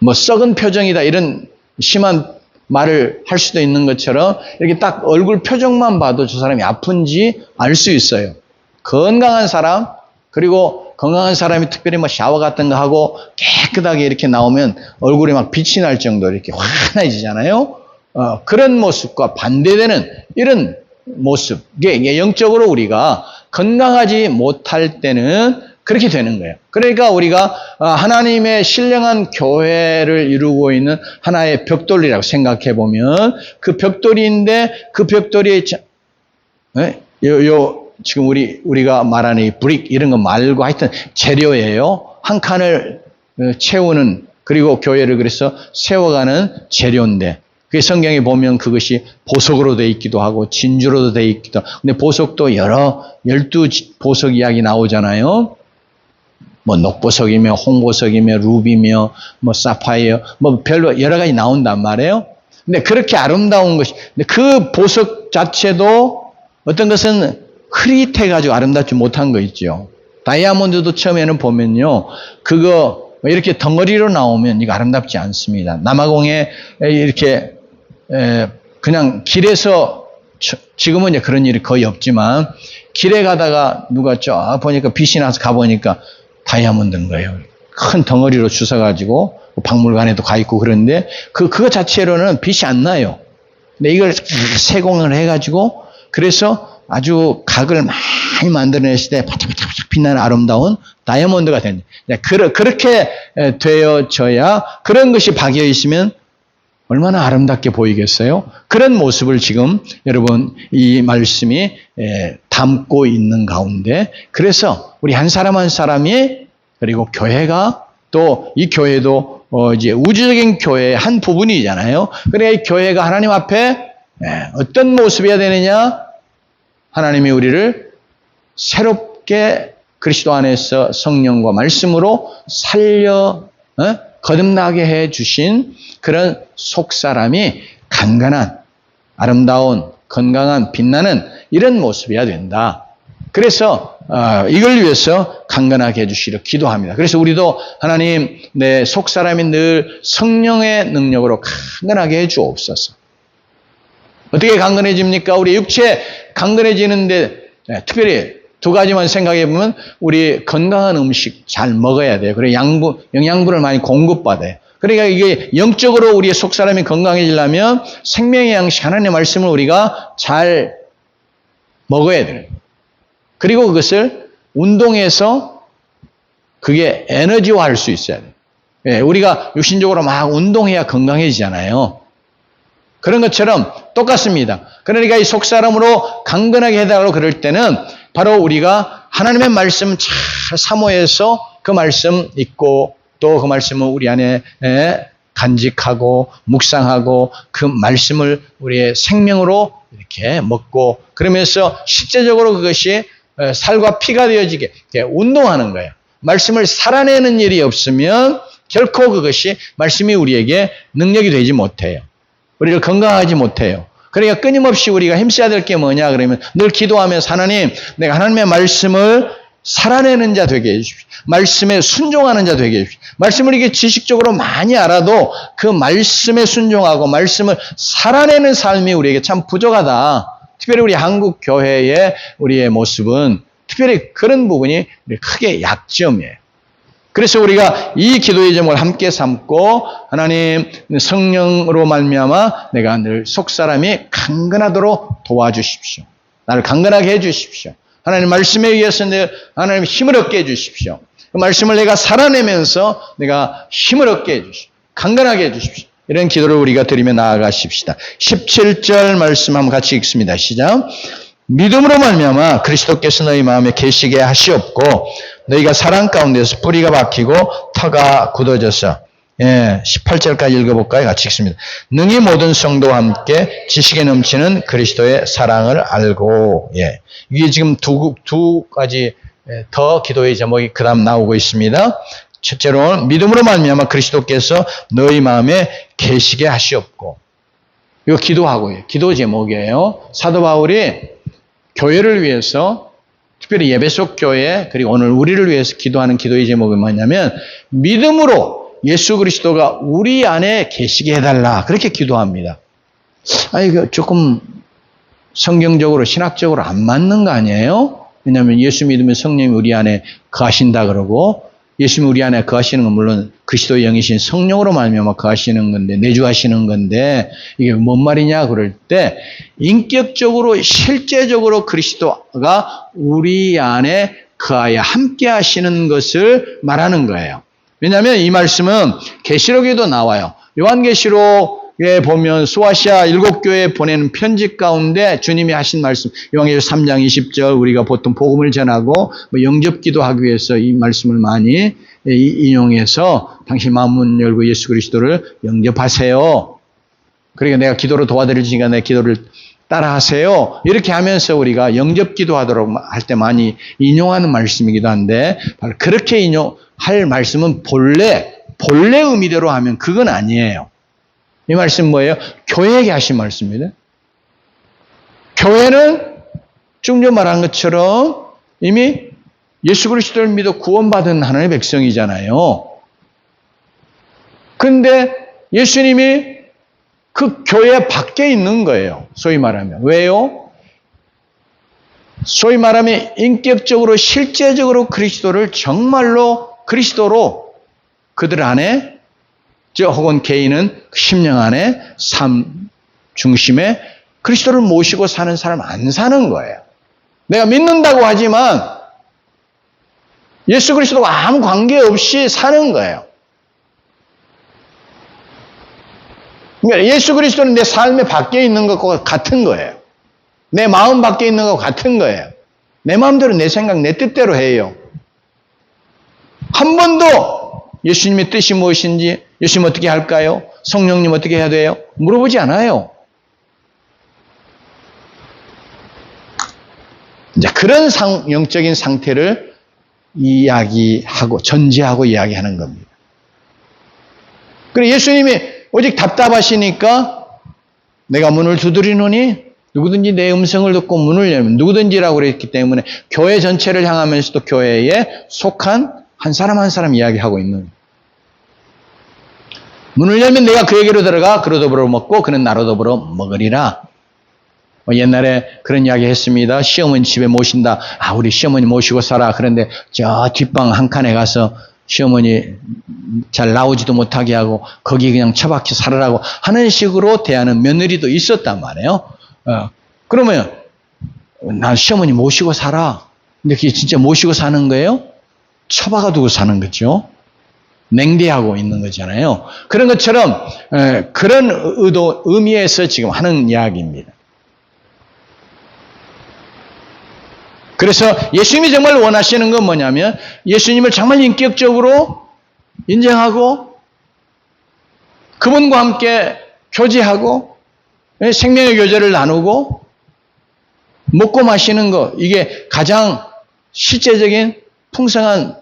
뭐 썩은 표정이다 이런 심한 말을 할 수도 있는 것처럼 이렇게 딱 얼굴 표정만 봐도 저 사람이 아픈지 알 수 있어요. 건강한 사람 그리고 건강한 사람이 특별히 뭐 샤워 같은 거 하고 깨끗하게 이렇게 나오면 얼굴이 막 빛이 날 정도로 이렇게 환해지잖아요. 그런 모습과 반대되는 이런 모습, 이게 영적으로 우리가 건강하지 못할 때는 그렇게 되는 거예요. 그러니까 우리가 하나님의 신령한 교회를 이루고 있는 하나의 벽돌이라고 생각해 보면 그 벽돌인데 그 벽돌이 지금 우리가 말하는 이 브릭 이런 거 말고 하여튼 재료예요. 한 칸을 채우는 그리고 교회를 그래서 세워가는 재료인데 그 성경에 보면 그것이 보석으로 되어 있기도 하고 진주로도 되어 있기도 하고 근데 보석도 12보석 이야기 나오잖아요. 뭐 녹보석이며 홍보석이며 루비며 뭐 사파이어 뭐 별로 여러 가지 나온단 말이에요. 근데 그렇게 아름다운 것이 근데 그 보석 자체도 어떤 것은 흐릿해가지고 아름답지 못한 거 있죠. 다이아몬드도 처음에는 보면요. 그거 이렇게 덩어리로 나오면 이거 아름답지 않습니다. 남아공에 이렇게 그냥 길에서 지금은 이제 그런 일이 거의 없지만 길에 가다가 누가 쫙 보니까 빛이 나서 가보니까 다이아몬드인 거예요. 큰 덩어리로 주워가지고 박물관에도 가 있고 그런데 그거 자체로는 빛이 안 나요. 근데 이걸 세공을 해가지고 그래서 아주 각을 많이 만들어냈을 때 바짝바짝 빛나는 아름다운 다이아몬드가 됩니다. 그렇게 되어져야 그런 것이 박여 있으면 얼마나 아름답게 보이겠어요? 그런 모습을 지금 여러분 이 말씀이 담고 있는 가운데 그래서 우리 한 사람 한 사람이 그리고 교회가 또 이 교회도 이제 우주적인 교회의 한 부분이잖아요. 그러니까 이 교회가 하나님 앞에 어떤 모습이어야 되느냐? 하나님이 우리를 새롭게 그리스도 안에서 성령과 말씀으로 살려 거듭나게 해 주신 그런 속사람이 강건한 아름다운 건강한 빛나는 이런 모습이어야 된다. 그래서 이걸 위해서 강건하게 해주시려 기도합니다. 그래서 우리도 하나님 내 속사람이 늘 성령의 능력으로 강건하게 해주옵소서. 어떻게 강건해집니까? 우리 육체 강건해지는데 특별히 두 가지만 생각해 보면 우리 건강한 음식 잘 먹어야 돼요. 그리고 영양분을 많이 공급받아요. 그러니까 이게 영적으로 우리의 속사람이 건강해지려면 생명의 양식 하나님의 말씀을 우리가 잘 먹어야 돼요. 그리고 그것을 운동해서 그게 에너지화할 수 있어야 돼요. 예, 우리가 육신적으로 막 운동해야 건강해지잖아요. 그런 것처럼 똑같습니다. 그러니까 이 속사람으로 강건하게 해달라고 그럴 때는 바로 우리가 하나님의 말씀 잘 사모해서 그 말씀 읽고 또 그 말씀을 우리 안에 간직하고 묵상하고 그 말씀을 우리의 생명으로 이렇게 먹고 그러면서 실제적으로 그것이 살과 피가 되어지게 운동하는 거예요. 말씀을 살아내는 일이 없으면 결코 그것이 말씀이 우리에게 능력이 되지 못해요. 우리를 건강하지 못해요. 그러니까 끊임없이 우리가 힘써야 될 게 뭐냐 그러면 늘 기도하면서 하나님 내가 하나님의 말씀을 살아내는 자 되게 해주십시오. 말씀에 순종하는 자 되게 해주십시오. 말씀을 이게 지식적으로 많이 알아도 그 말씀에 순종하고 말씀을 살아내는 삶이 우리에게 참 부족하다. 특별히 우리 한국 교회의 우리의 모습은 특별히 그런 부분이 크게 약점이에요. 그래서 우리가 이 기도의 제목을 함께 삼고 하나님 성령으로 말미암아 내가 늘 속사람이 강건하도록 도와주십시오. 나를 강건하게 해주십시오. 하나님 말씀에 의해서 하나님 힘을 얻게 해주십시오. 그 말씀을 내가 살아내면서 내가 힘을 얻게 해주십시오. 강건하게 해주십시오. 이런 기도를 우리가 드리며 나아가십시다. 17절 말씀 한번 같이 읽습니다. 시작. 믿음으로 말미암아 그리스도께서 너희 마음에 계시게 하시옵고 너희가 사랑 가운데서 뿌리가 박히고 터가 굳어져서 18절까지 읽어볼까요? 같이 읽습니다. 능히 모든 성도와 함께 지식에 넘치는 그리스도의 사랑을 알고 이게 지금 두 가지 더 기도의 제목이 그 다음 나오고 있습니다. 첫째로 믿음으로 말미암아 그리스도께서 너희 마음에 계시게 하시옵고 이거 기도하고요. 기도 제목이에요. 사도 바울이 교회를 위해서 특별히 예배속 교회 그리고 오늘 우리를 위해서 기도하는 기도의 제목은 뭐냐면 믿음으로 예수 그리스도가 우리 안에 계시게 해달라 그렇게 기도합니다. 이거 조금 성경적으로 신학적으로 안 맞는 거 아니에요? 왜냐하면 예수 믿으면 성령이 우리 안에 거하신다 그러고 예수님이 우리 안에 거하시는 건 물론 그리스도의 영이신 성령으로 말미암아 거하시는 건데 내주하시는 건데 이게 뭔 말이냐 그럴 때 인격적으로 실제적으로 그리스도가 우리 안에 거하여 함께 하시는 것을 말하는 거예요. 왜냐하면 이 말씀은 계시록에도 나와요. 요한계시록에 보면 소아시아 7교회에 보내는 편지 가운데 주님이 하신 말씀 요한계시록 3장 20절 우리가 보통 복음을 전하고 영접기도 하기 위해서 이 말씀을 많이 인용해서 당신 마음 문 열고 예수 그리스도를 영접하세요. 그러니까 내가 기도로 도와드릴 테니까 내 기도를 따라하세요. 이렇게 하면서 우리가 영접기도 하도록 할 때 많이 인용하는 말씀이기도 한데 그렇게 인용할 말씀은 본래 의미대로 하면 그건 아니에요. 이 말씀 뭐예요? 교회에게 하신 말씀입니다. 교회는 좀 전 말한 것처럼 이미 예수 그리스도를 믿어 구원받은 하나님의 백성이잖아요. 그런데 예수님이 그 교회 밖에 있는 거예요. 소위 말하면. 왜요? 소위 말하면 인격적으로 실제적으로 그리스도를 정말로 그리스도로 그들 안에 혹은 개인은 심령 안에 삶 중심에 그리스도를 모시고 사는 사람 안 사는 거예요. 내가 믿는다고 하지만 예수 그리스도와 아무 관계없이 사는 거예요. 그러니까 예수 그리스도는 내 삶의 밖에 있는 것과 같은 거예요. 내 마음 밖에 있는 것과 같은 거예요. 내 마음대로 내 생각, 내 뜻대로 해요. 한 번도 예수님의 뜻이 무엇인지, 예수님 어떻게 할까요? 성령님 어떻게 해야 돼요? 물어보지 않아요. 이제 그런 영적인 상태를 이야기하고, 전제하고 이야기하는 겁니다. 그리고 예수님이 오직 답답하시니까 내가 문을 두드리노니 누구든지 내 음성을 듣고 문을 열면 누구든지라고 그랬기 때문에 교회 전체를 향하면서도 교회에 속한 한 사람 한 사람 이야기하고 있는 문을 열면 내가 그에게로 들어가 그로 더불어 먹고 그는 나로 더불어 먹으리라. 옛날에 그런 이야기 했습니다. 시어머니 집에 모신다. 우리 시어머니 모시고 살아. 그런데 저 뒷방 한 칸에 가서 시어머니 잘 나오지도 못하게 하고 거기 그냥 처박혀 살으라고 하는 식으로 대하는 며느리도 있었단 말이에요. 그러면 난 시어머니 모시고 살아. 근데 그게 진짜 모시고 사는 거예요? 처박아 두고 사는 거죠. 냉대하고 있는 거잖아요. 그런 것처럼 그런 의미에서 지금 하는 이야기입니다. 그래서 예수님이 정말 원하시는 건 뭐냐면 예수님을 정말 인격적으로 인정하고 그분과 함께 교제하고 생명의 교제를 나누고 먹고 마시는 것, 이게 가장 실제적인 풍성한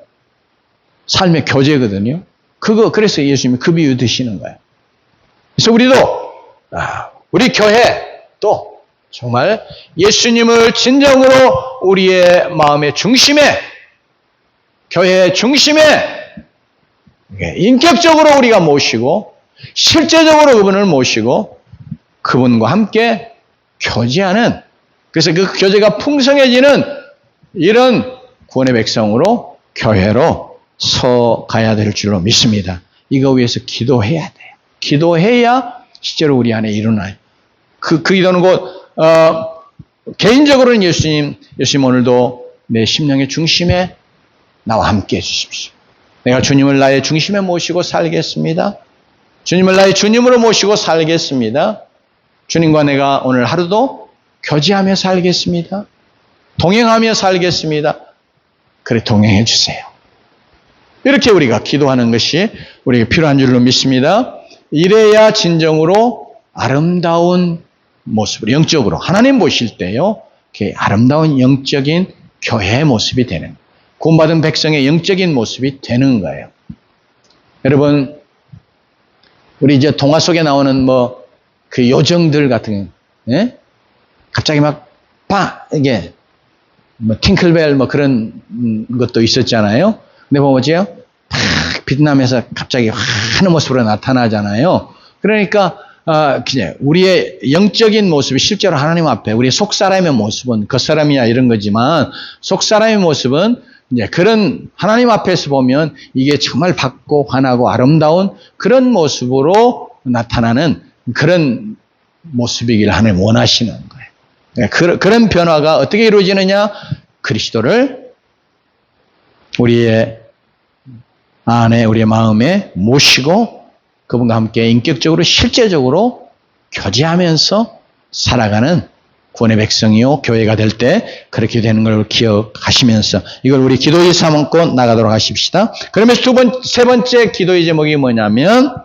삶의 교제거든요. 그래서 예수님이 그 비유 드시는 거예요. 그래서 우리도 우리 교회 또 정말 예수님을 진정으로 우리의 마음의 중심에 교회의 중심에 인격적으로 우리가 모시고 실제적으로 그분을 모시고 그분과 함께 교제하는, 그래서 그 교제가 풍성해지는 이런 구원의 백성으로 교회로 서가야 될 줄로 믿습니다. 이거 위해서 기도해야 돼요. 기도해야 실제로 우리 안에 일어나요. 그 기도는 곧 개인적으로는 예수님 오늘도 내 심령의 중심에 나와 함께 해주십시오. 내가 주님을 나의 중심에 모시고 살겠습니다. 주님을 나의 주님으로 모시고 살겠습니다. 주님과 내가 오늘 하루도 교제하며 살겠습니다. 동행하며 살겠습니다. 그래 동행해 주세요. 이렇게 우리가 기도하는 것이 우리에게 필요한 줄로 믿습니다. 이래야 진정으로 아름다운 모습으로, 영적으로 하나님 보실 때요, 아름다운 영적인 교회의 모습이 되는, 구원받은 백성의 영적인 모습이 되는 거예요. 여러분, 우리 이제 동화 속에 나오는 그 요정들 같은, 예? 갑자기 이게, 팅클벨 그런 것도 있었잖아요. 근데 뭐지요? 빛나면서 갑자기 하는 모습으로 나타나잖아요. 그러니까, 그냥 우리의 영적인 모습이 실제로 하나님 앞에, 우리의 속사람의 모습은 겉사람이야 이런 거지만, 속사람의 모습은 이제 그런 하나님 앞에서 보면 이게 정말 밝고 환하고 아름다운 그런 모습으로 나타나는 그런 모습이길 하나님 원하시는 거예요. 그런 변화가 어떻게 이루어지느냐? 그리스도를 우리의 안에, 우리의 마음에 모시고 그분과 함께 인격적으로 실제적으로 교제하면서 살아가는 구원의 백성이요 교회가 될 때 그렇게 되는 걸 기억하시면서 이걸 우리 기도의 삼고 나가도록 하십시다. 그러면서 세 번째 기도의 제목이 뭐냐면,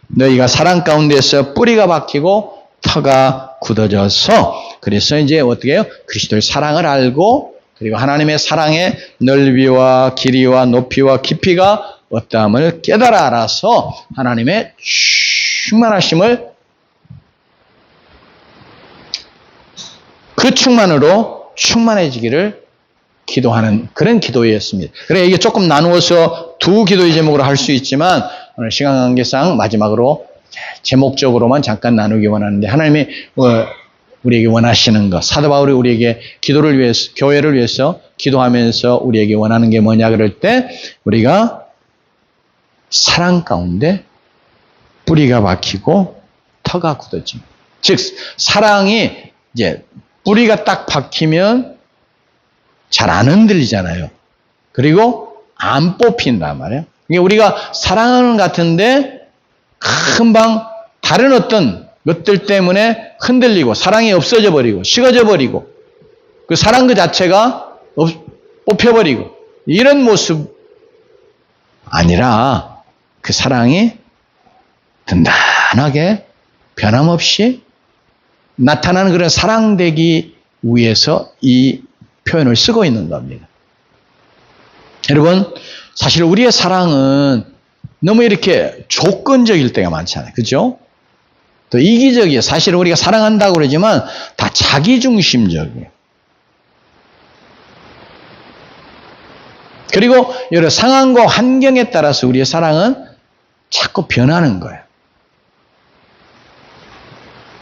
너희가 사랑 가운데서 뿌리가 박히고 터가 굳어져서, 그래서 이제 어떻게 해요? 그리스도의 사랑을 알고, 그리고 하나님의 사랑의 넓이와 길이와 높이와 깊이가 어떠함을 깨달아 알아서 하나님의 충만하심을, 그 충만으로 충만해지기를 기도하는 그런 기도였습니다. 그래, 이게 조금 나누어서 두 기도의 제목으로 할 수 있지만 오늘 시간 관계상 마지막으로 제목적으로만 잠깐 나누기 원하는데, 하나님이 우리에게 원하시는 것, 사도 바울이 우리에게 기도를 위해서, 교회를 위해서 기도하면서 우리에게 원하는 게 뭐냐 그럴 때, 우리가 사랑 가운데 뿌리가 박히고 터가 굳어짐. 즉 사랑이 이제 뿌리가 딱 박히면 잘 안 흔들리잖아요. 그리고 안 뽑힌단 말이에요. 우리가 사랑하는 것 같은데 금방 다른 어떤 것들 때문에 흔들리고 사랑이 없어져 버리고 식어져 버리고 그 사랑 그 자체가 뽑혀버리고 이런 모습 아니라, 그 사랑이 든든하게 변함없이 나타나는 그런 사랑되기 위해서 이 표현을 쓰고 있는 겁니다. 여러분, 사실 우리의 사랑은 너무 이렇게 조건적일 때가 많잖아요. 그죠? 또 이기적이에요. 사실 우리가 사랑한다고 그러지만 다 자기중심적이에요. 그리고 여러 상황과 환경에 따라서 우리의 사랑은 자꾸 변하는 거예요.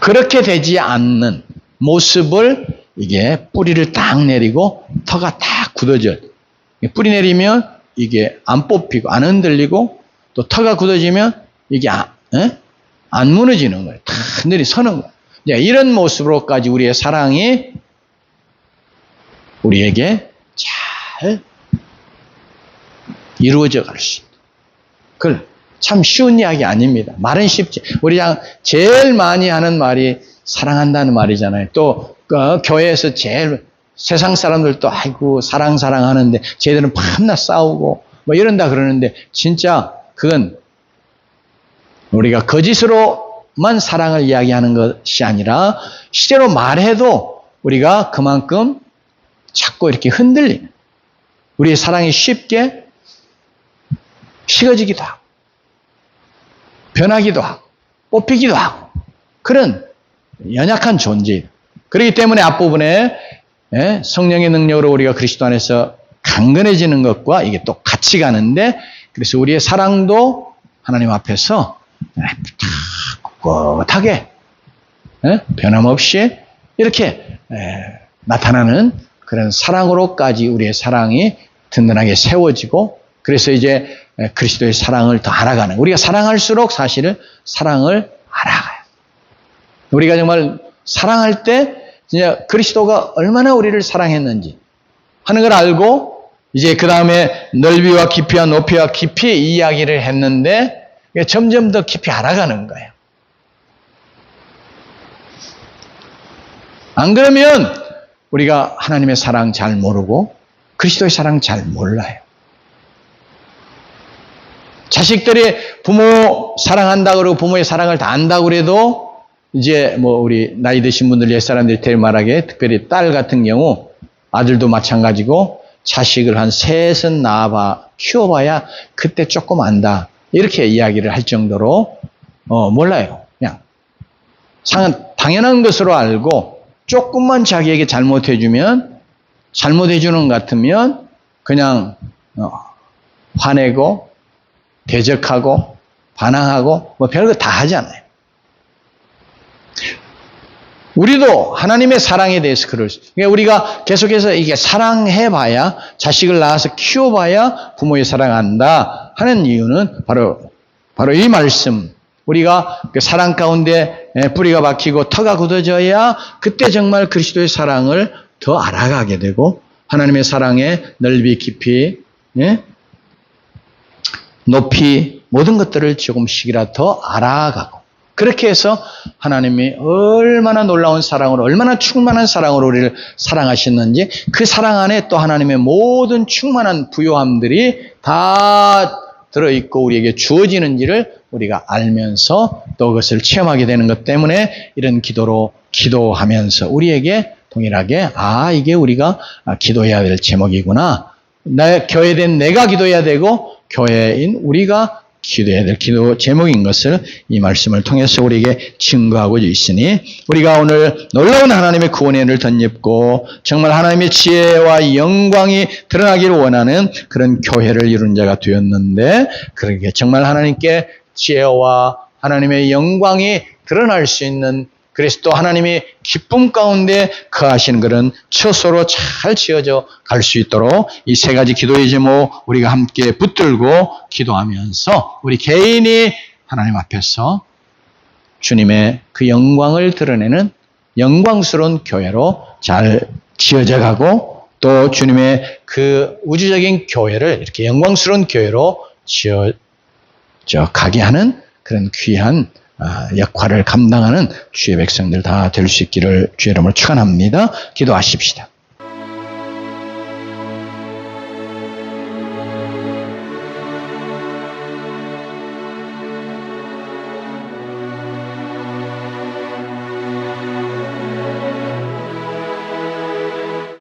그렇게 되지 않는 모습을, 이게 뿌리를 딱 내리고 터가 딱 굳어져요. 뿌리 내리면 이게 안 뽑히고 안 흔들리고, 또 터가 굳어지면 이게 안 무너지는 거예요. 다 늘이 서는 거예요. 이런 모습으로까지 우리의 사랑이 우리에게 잘 이루어져 갈 수 있다. 그걸 참 쉬운 이야기 아닙니다. 말은 쉽지. 우리 제일 많이 하는 말이 사랑한다는 말이잖아요. 또 교회에서 제일 세상 사람들도 아이고 사랑 하는데 쟤들은 밤낮 싸우고 이런다 그러는데, 진짜 그건 우리가 거짓으로만 사랑을 이야기하는 것이 아니라 실제로 말해도 우리가 그만큼 자꾸 이렇게 흔들리는, 우리의 사랑이 쉽게 식어지기도 하고 변하기도 하고 뽑히기도 하고 그런 연약한 존재예요. 그렇기 때문에 앞부분에 성령의 능력으로 우리가 그리스도 안에서 강건해지는 것과 이게 또 같이 가는데, 그래서 우리의 사랑도 하나님 앞에서 꿋꿋하게 변함없이 이렇게 나타나는 그런 사랑으로까지 우리의 사랑이 든든하게 세워지고, 그래서 이제 그리스도의 사랑을 더 알아가는, 우리가 사랑할수록 사실은 사랑을 알아가요. 우리가 정말 사랑할 때 진짜 그리스도가 얼마나 우리를 사랑했는지 하는 걸 알고, 이제 그 다음에 넓이와 깊이와 높이와 깊이 이야기를 했는데 점점 더 깊이 알아가는 거예요. 안 그러면 우리가 하나님의 사랑 잘 모르고 그리스도의 사랑 잘 몰라요. 자식들이 부모 사랑한다고 그러고 부모의 사랑을 다 안다고 그래도 이제 뭐 우리 나이 드신 분들, 옛사람들이 될 말하게 특별히 딸 같은 경우, 아들도 마찬가지고 자식을 한 셋은 키워봐야 그때 조금 안다, 이렇게 이야기를 할 정도로 몰라요. 그냥 당연한 것으로 알고 조금만 자기에게 잘못해주면, 잘못해주는 것 같으면 그냥 화내고 대적하고 반항하고 뭐 별거 다 하잖아요. 우리도 하나님의 사랑에 대해서 그러니까 우리가 계속해서 이게 사랑해봐야, 자식을 낳아서 키워봐야 부모의 사랑한다 하는 이유는 바로 이 말씀, 우리가 그 사랑 가운데 뿌리가 박히고 터가 굳어져야 그때 정말 그리스도의 사랑을 더 알아가게 되고, 하나님의 사랑의 넓이, 깊이, 높이, 모든 것들을 조금씩이라도 더 알아가고, 그렇게 해서 하나님이 얼마나 놀라운 사랑으로, 얼마나 충만한 사랑으로 우리를 사랑하셨는지, 그 사랑 안에 또 하나님의 모든 충만한 부요함들이 다 들어있고 우리에게 주어지는지를 우리가 알면서 또 그것을 체험하게 되는 것 때문에 이런 기도로 기도하면서 우리에게 동일하게 이게 우리가 기도해야 될 제목이구나, 교회된 내가 기도해야 되고 교회인 우리가 기도해야 될 기도 제목인 것을 이 말씀을 통해서 우리에게 증거하고 있으니, 우리가 오늘 놀라운 하나님의 구원의 은혜를 덧입고 정말 하나님의 지혜와 영광이 드러나기를 원하는 그런 교회를 이룬 자가 되었는데, 그러게 정말 하나님께 지혜와 하나님의 영광이 드러날 수 있는, 그래서 또 하나님이 기쁨 가운데 거하시는 그런 처소로 잘 지어져 갈 수 있도록 이 세 가지 기도의 제목 우리가 함께 붙들고 기도하면서 우리 개인이 하나님 앞에서 주님의 그 영광을 드러내는 영광스러운 교회로 잘 지어져 가고, 또 주님의 그 우주적인 교회를 이렇게 영광스러운 교회로 지어져 가게 하는 그런 귀한 역할을 감당하는 주의 백성들 다 될 수 있기를 주의 이름으로 축원합니다. 기도하십시다.